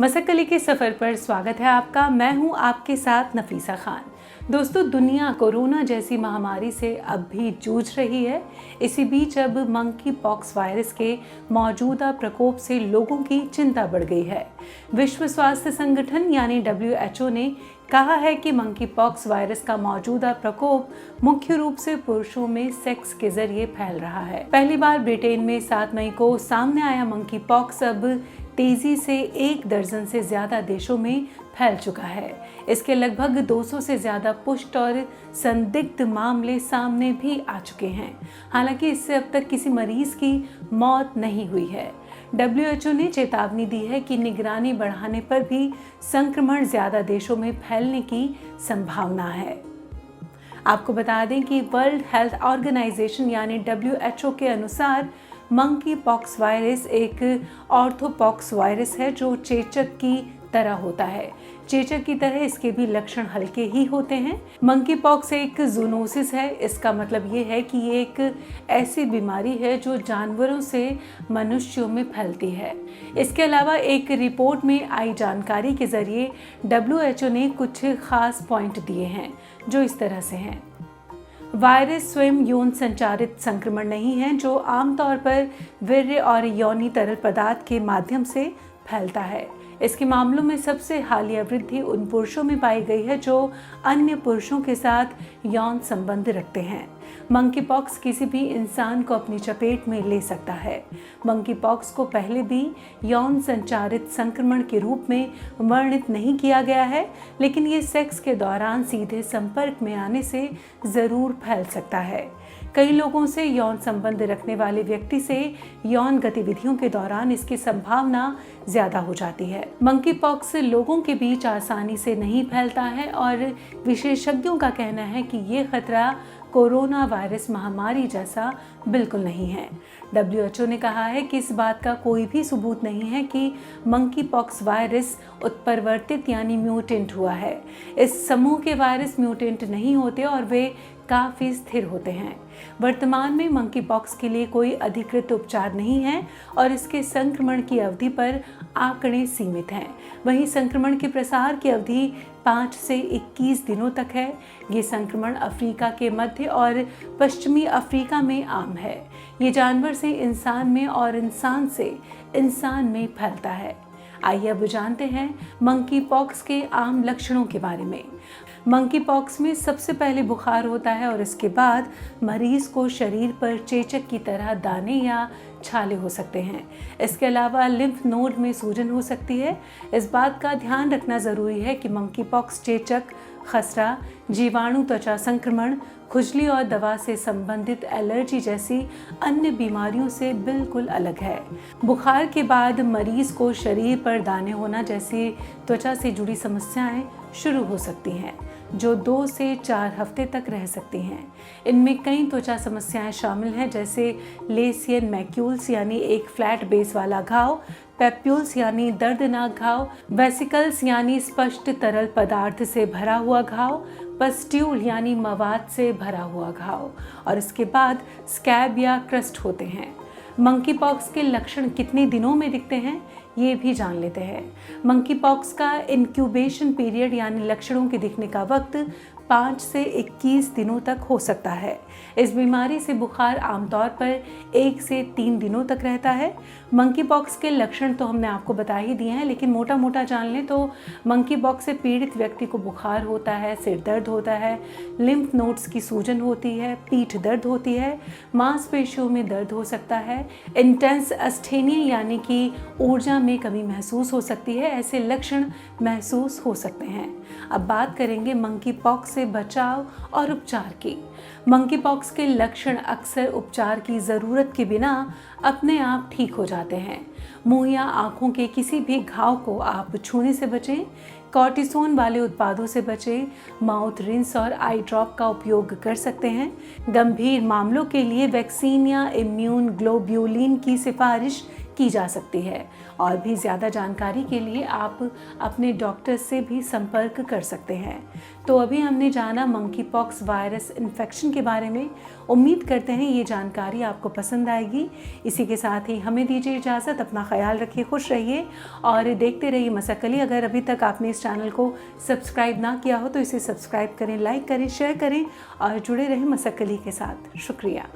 मसक्कली के सफ़र पर स्वागत है आपका। मैं हूं आपके साथ नफीसा खान। दोस्तों, दुनिया कोरोना जैसी महामारी से अब भी जूझ रही है। इसी बीच अब मंकी पॉक्स वायरस के मौजूदा प्रकोप से लोगों की चिंता बढ़ गई है। विश्व स्वास्थ्य संगठन यानी WHO ने कहा है कि मंकी पॉक्स वायरस का मौजूदा प्रकोप मुख्य रूप से पुरुषों में सेक्स के जरिए फैल रहा है। पहली बार ब्रिटेन में 7 मई को सामने आया मंकी पॉक्स अब तेजी से 1 दर्जन से ज्यादा देशों में फैल चुका है। इसके लगभग 200 से ज्यादा पुष्ट और संदिग्ध मामले सामने भी आ चुके हैं। हालांकि इससे अब तक किसी मरीज की मौत नहीं हुई है। WHO ने चेतावनी दी है कि निगरानी बढ़ाने पर भी संक्रमण ज्यादा देशों में फैलने की संभावना है। आपको बता दें कि वर्ल्ड हेल्थ ऑर्गेनाइजेशन यानी WHO के अनुसार मंकी पॉक्स वायरस एक ऑर्थोपॉक्स वायरस है जो चेचक की तरह होता है। चेचक की तरह इसके भी लक्षण हल्के ही होते हैं। मंकी पॉक्स एक जूनोसिस है। इसका मतलब ये है कि ये एक ऐसी बीमारी है जो जानवरों से मनुष्यों में फैलती है। इसके अलावा एक रिपोर्ट में आई जानकारी के जरिए WHO ने कुछ खास पॉइंट दिए हैं जो इस तरह से हैं। वायरस स्वयं यौन संचारित संक्रमण नहीं है जो आमतौर पर वीर्य और यौनी तरल पदार्थ के माध्यम से फैलता है। इसके मामलों में सबसे हालिया वृद्धि उन पुरुषों में पाई गई है जो अन्य पुरुषों के साथ यौन संबंध रखते हैं। मंकी पॉक्स किसी भी इंसान को अपनी चपेट में ले सकता है। मंकी पॉक्स को पहले भी यौन संचारित संक्रमण के रूप में वर्णित नहीं किया गया है, लेकिन ये सेक्स के दौरान सीधे संपर्क में आने से जरूर फैल सकता है। कई लोगों से यौन संबंध रखने वाले व्यक्ति से यौन गतिविधियों के दौरान इसकी संभावना ज्यादा हो जाती है। मंकी पॉक्स लोगों के बीच आसानी से नहीं फैलता है और विशेषज्ञों का कहना है कि ये खतरा कोरोना वायरस महामारी जैसा बिल्कुल नहीं है। WHO ने कहा है कि इस बात का कोई भी सबूत नहीं है कि मंकी पॉक्स वायरस उत्परिवर्तित यानी म्यूटेंट हुआ है। इस समूह के वायरस म्यूटेंट नहीं होते और वे काफ़ी स्थिर होते हैं। वर्तमान में मंकी पॉक्स के लिए कोई अधिकृत उपचार नहीं है और इसके संक्रमण की अवधि पर आंकड़े सीमित हैं। वहीं संक्रमण के प्रसार की अवधि 5 से 21 दिनों तक है। ये संक्रमण अफ्रीका के मध्य और पश्चिमी अफ्रीका में आम है। ये जानवर से इंसान में और इंसान से इंसान में फैलता है। आइए अब जानते हैं मंकी पॉक्स के आम लक्षणों के बारे में। मंकी पॉक्स में सबसे पहले बुखार होता है और इसके बाद मरीज को शरीर पर चेचक की तरह दाने या छाले हो सकते हैं। इसके अलावा लिम्फ नोड में सूजन हो सकती है। इस बात का ध्यान रखना ज़रूरी है कि मंकी पॉक्स चेचक, खसरा, जीवाणु त्वचा संक्रमण, खुजली और दवा से संबंधित एलर्जी जैसी अन्य बीमारियों से बिल्कुल अलग है। बुखार के बाद मरीज को शरीर पर दाने होना जैसी त्वचा से जुड़ी समस्याएं शुरू हो सकती हैं जो 2 से 4 हफ्ते तक रह सकती हैं। इनमें कई त्वचा समस्याएं शामिल हैं जैसे लेसियन मैक्यूल्स यानी एक फ्लैट बेस वाला घाव, पेप्यूल्स यानी दर्दनाक घाव, वेसिकल्स यानी स्पष्ट तरल पदार्थ से भरा हुआ घाव, पस्ट्यूल यानी मवाद से भरा हुआ घाव और इसके बाद स्कैब या क्रस्ट होते हैं। मंकी पॉक्स के लक्षण कितने दिनों में दिखते हैं ये भी जान लेते हैं। मंकी पॉक्स का इंक्यूबेशन पीरियड यानी लक्षणों के दिखने का वक्त 5 से 21 दिनों तक हो सकता है। इस बीमारी से बुखार आमतौर पर 1 से 3 दिनों तक रहता है। मंकी पॉक्स के लक्षण तो हमने आपको बता ही दिए हैं, लेकिन मोटा मोटा जान लें तो मंकी पॉक्स से पीड़ित व्यक्ति को बुखार होता है, सिर दर्द होता है, लिम्फ नोड्स की सूजन होती है, पीठ दर्द होती है, मांसपेशियों में दर्द हो सकता है, इंटेंस अस्थेनिया यानी कि ऊर्जा में कमी महसूस हो सकती है। ऐसे लक्षण महसूस हो सकते हैं। अब बात करेंगे मंकी पॉक्स से बचाव और उपचार की। मंकी पॉक्स के लक्षण अक्सर उपचार की ज़रूरत के बिना अपने आप ठीक हो जाते हैं। मुंह या आँखों के किसी भी घाव को आप छूने से बचें, कॉर्टिसोन वाले उत्पादों से बचें, माउथ रिंस और आई ड्रॉप का उपयोग कर सकते हैं। गंभीर मामलों के लिए वैक्सीन या इम्यून ग्लोब्यूलिन की सिफारिश की जा सकती है। और भी ज़्यादा जानकारी के लिए आप अपने डॉक्टर से भी संपर्क कर सकते हैं। तो अभी हमने जाना मंकी पॉक्स वायरस इन्फेक्शन के बारे में। उम्मीद करते हैं ये जानकारी आपको पसंद आएगी। इसी के साथ ही हमें दीजिए इजाज़त। अपना ख्याल रखिए, खुश रहिए और देखते रहिए मसक्कली। अगर अभी तक आपने इस चैनल को सब्सक्राइब ना किया हो तो इसे सब्सक्राइब करें, लाइक करें, शेयर करें और जुड़े रहें मसक्कली के साथ। शुक्रिया।